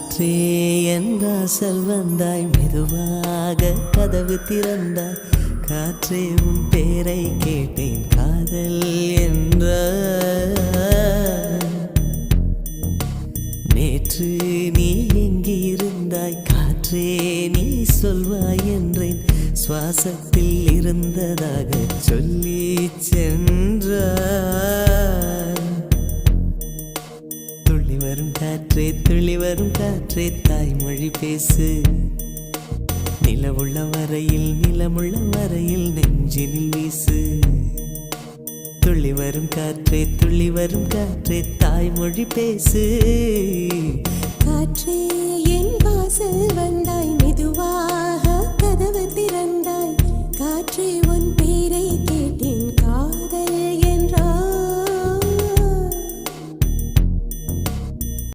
காற்றே என் வாசல் வந்தாய், மெதுவாக கதவு திறந்தாய். காற்றே உன் பேரை கேட்டேன், காதல் என்ற. நேற்று நீ எங்கிருந்தாய், காற்றே நீ சொல்வாய் என்றேன். சுவாசத்தில் இருந்ததாக சொல்லி சென்றாய். துள்ளி வரும் காற்றே, துள்ளி வரும் காற்றே, தாய்மொழி பேசு. நிலவுள்ள வரையில், நிலமுள்ள வரையில் நெஞ்சினில் வீசு. துள்ளி வரும் காற்றே, துள்ளி வரும் காற்றே, தாய்மொழி பேசு. காற்றே என் வாசல்